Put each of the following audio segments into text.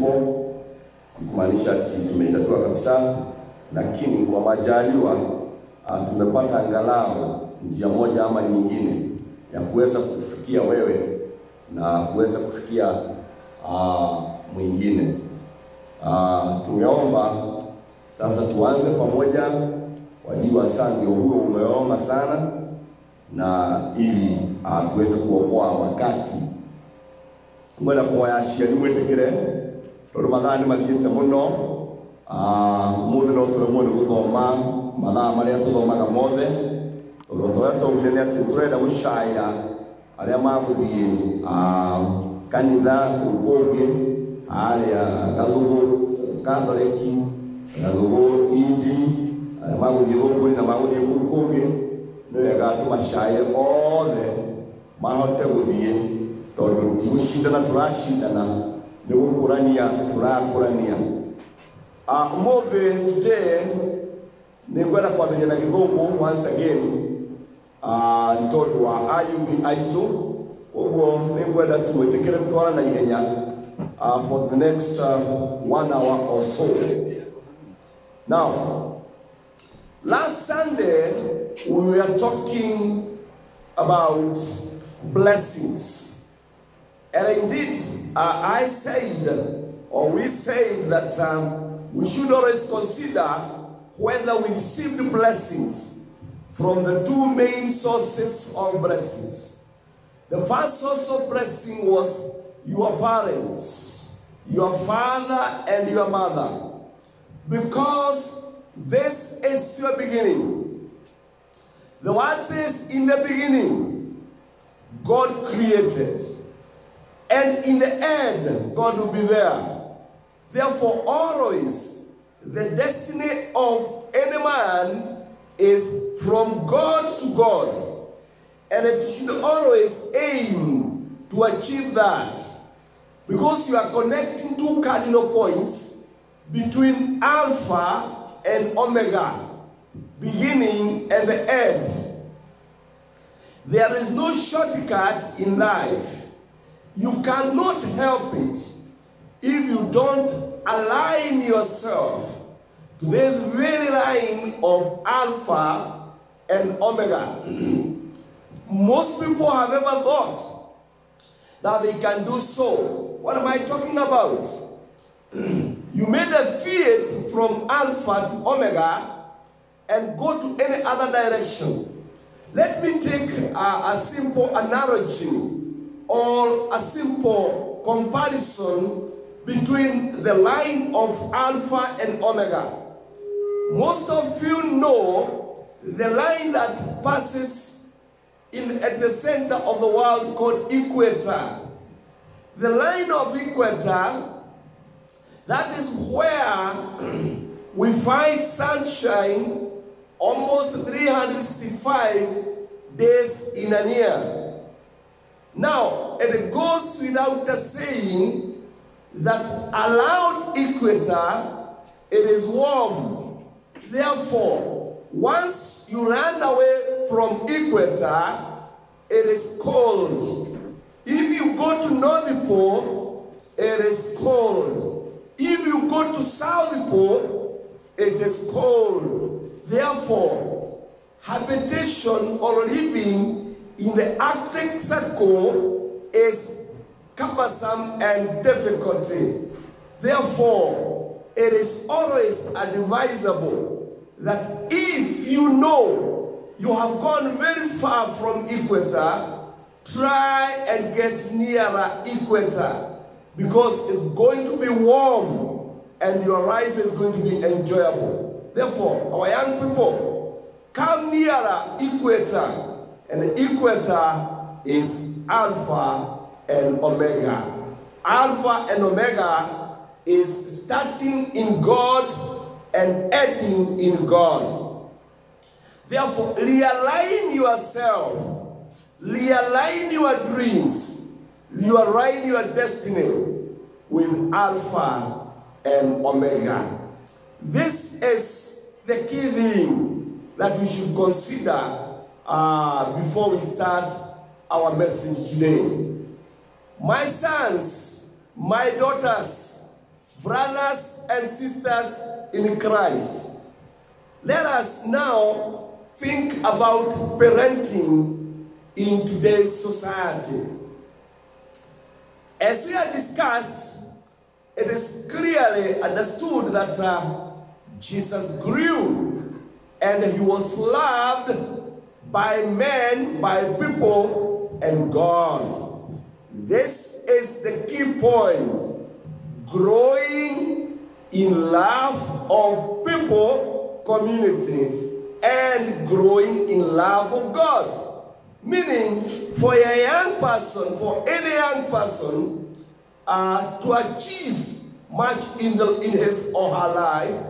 tupo, sikumaanisha ati tumeitatua kabisa, lakini kwa majaliwa tumepata angalau njia moja ama nyingine ya kuweza kufikia wewe na kuweza kufikia mwingine. Tungeomba sasa tuanze pamoja. Wajua sandio huo umeomba sana, na ili tuweze kuokoa wakati. Mwela kwa yashia ni mwetekere toro madhani mathiete muno muthe no turemwo ni guthoma mathaa maria tuthomaga mothe toro toeto ngire ati turenda gucaira aria maguthie kanitha ukungi aria gathugu katholiki gathugu indi aria maguthie gukuri na maguthie kukungi ni wega tumacaire othe mahote guthie tondu tigũcindana tũracindana nĩ gũkũrania tũrakũrania. Ũmũthĩ today nĩ ngwenda kwambĩrĩria na Gĩthũngũ once again tondũ wa ayuthi aitũ, ũguo nĩ ngwenda tũmwĩtĩkĩre tũtwara na ihenya for the next 1 hour or so. Now, last Sunday we were talking about blessings. And indeed, I said, or we said that we should always consider whether we received blessings from the two main sources of blessings. The first source of blessing was your parents, your father and your mother, because this is your beginning. The word says, in the beginning, God created. And in the end, God will be there. Therefore, always, the destiny of any man is from God to God. And it should always aim to achieve that. Because you are connecting two cardinal points between Alpha and Omega, beginning and the end. There is no shortcut in life. You cannot help it if you don't align yourself to this very line of Alpha and Omega. Most people have ever thought that they can do so. What am I talking about? You made a feed from Alpha to Omega and go to any other direction. Let me take a simple analogy or a simple comparison between the line of Alpha and Omega. Most of you know the line that passes at the center of the world called equator. The line of equator, that is where we find sunshine almost 365 days in a year. Now, it goes without saying that around equator, it is warm. Therefore, once you run away from equator, it is cold. If you go to North Pole, it is cold. If you go to South Pole, it is cold. Therefore, habitation or living in the Arctic Circle is cumbersome and difficult. Therefore, it is always advisable that if you know you have gone very far from equator, try and get nearer equator, because it's going to be warm and your life is going to be enjoyable. Therefore, our young people, come nearer equator. And the equator is Alpha and Omega. Alpha and Omega is starting in God and ending in God. Therefore, realign yourself, realign your dreams, realign your destiny with Alpha and Omega. This is the key thing that we should consider before we start our message today. My sons, my daughters, brothers and sisters in Christ, let us now think about parenting in today's society. As we have discussed, it is clearly understood that Jesus grew and he was loved by men, by people, and God. This is the key point. Growing in love of people, community, and growing in love of God. Meaning, for a young person, for any young person, to achieve much in his or her life,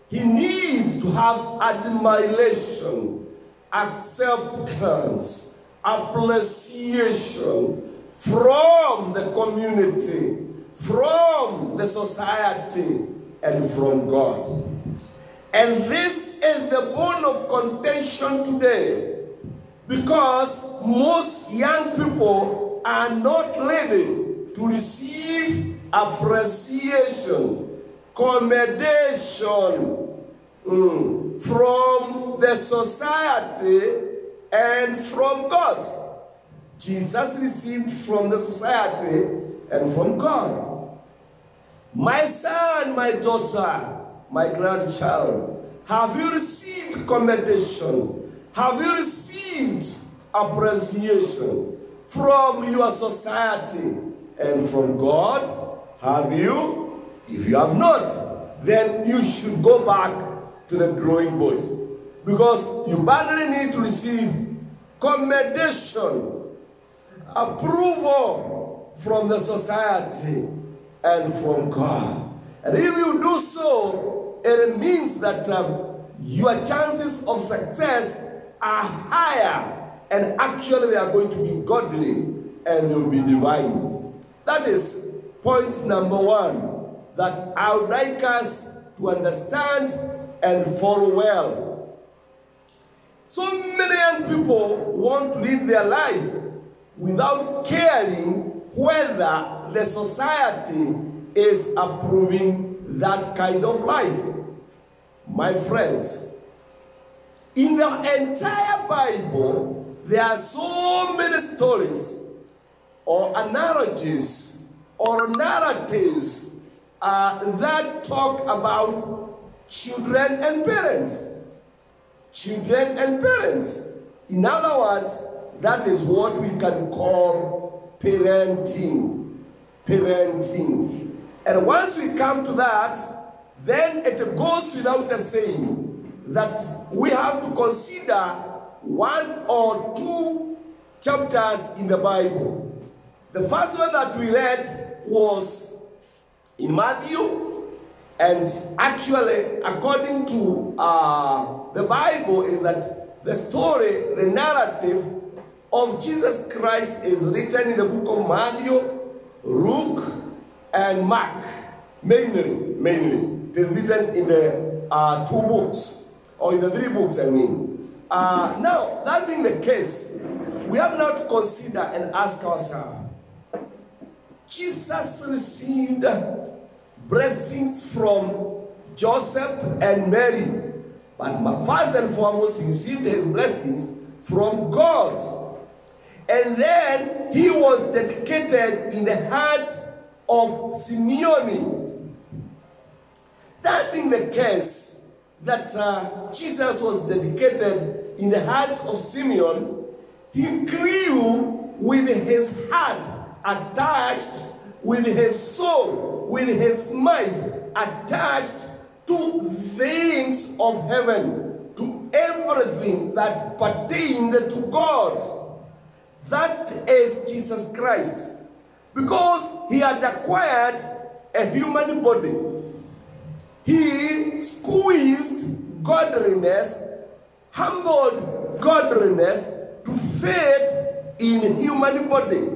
he needs to have admiration, acceptance, appreciation from the community, from the society, and from God. And this is the bone of contention today, because most young people are not ready to receive appreciation, commendation from the society and from God. Jesus received from the society and from God. My son, my daughter, my grandchild, have you received commendation? Have you received appreciation from your society and from God? Have you? If you have not, then you should go back to the drawing board, because you badly need to receive commendation, approval from the society and from God. And if you do so, it means that your chances of success are higher, and actually they are going to be godly and they will be divine. That is point number one that I would like us to understand and follow well. So many young people want to live their life without caring whether the society is approving that kind of life. My friends, in the entire Bible, there are so many stories or analogies or narratives that talk about children and parents. Children and parents. In other words, that is what we can call parenting. Parenting. And once we come to that, then it goes without a saying that we have to consider one or two chapters in the Bible. The first one that we read was in Matthew. And actually, according to the Bible, is that the story, the narrative of Jesus Christ is written in the book of Matthew, Luke, and Mark. Mainly. It is written in the two books, or in the three books, I mean. Now, that being the case, we have now to consider and ask ourselves, Jesus received blessings from Joseph and Mary, but first and foremost, he received his blessings from God. And then he was dedicated in the hearts of Simeon. That being the case, that Jesus was dedicated in the hearts of Simeon, he grew with his heart attached, with his soul, with his mind attached to things of heaven, to everything that pertained to God. That is Jesus Christ. Because he had acquired a human body, he squeezed godliness, humbled godliness to fit in human body.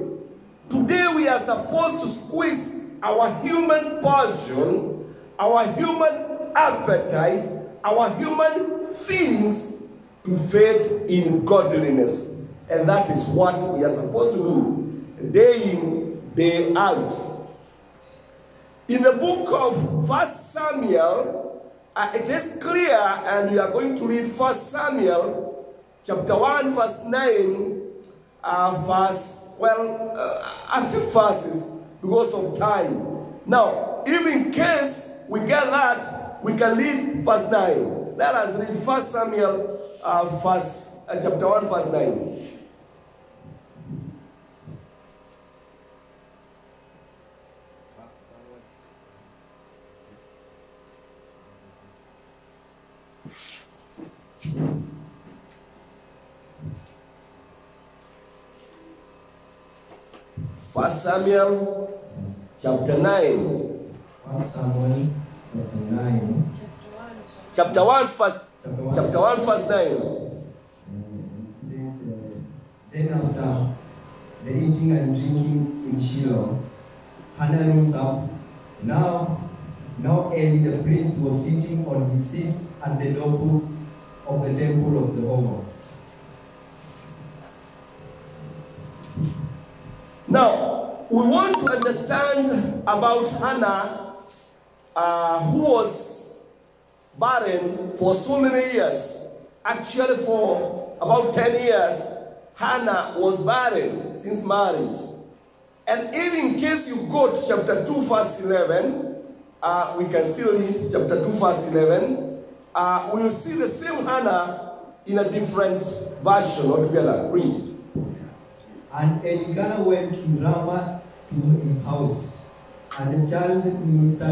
Today we are supposed to squeeze our human passion, our human appetite, our human feelings to fit in godliness. And that is what we are supposed to do day in, day out. In the book of 1 Samuel, it is clear, and we are going to read 1 Samuel, chapter 1, verse 9, a few verses because of time. Now, if in case we get that, we can read verse 9. Let us read 1 Samuel chapter 1, verse 9. First Samuel chapter 9. 1 Samuel chapter 9. Chapter 1 verse 9. Then after the eating and drinking in Shiloh, Hannah rose up. Now Eli the priest was sitting on his seat at the doorpost of the temple of Jehovah. Now, we want to understand about Hannah, who was barren for so many years. Actually, for about 10 years, Hannah was barren since marriage. And even in case you go to chapter 2, verse 11, we can still read chapter 2, verse 11. We'll see the same Hannah in a different version altogether. Read. And Elkanah went to Ramah to his house, and the child ministered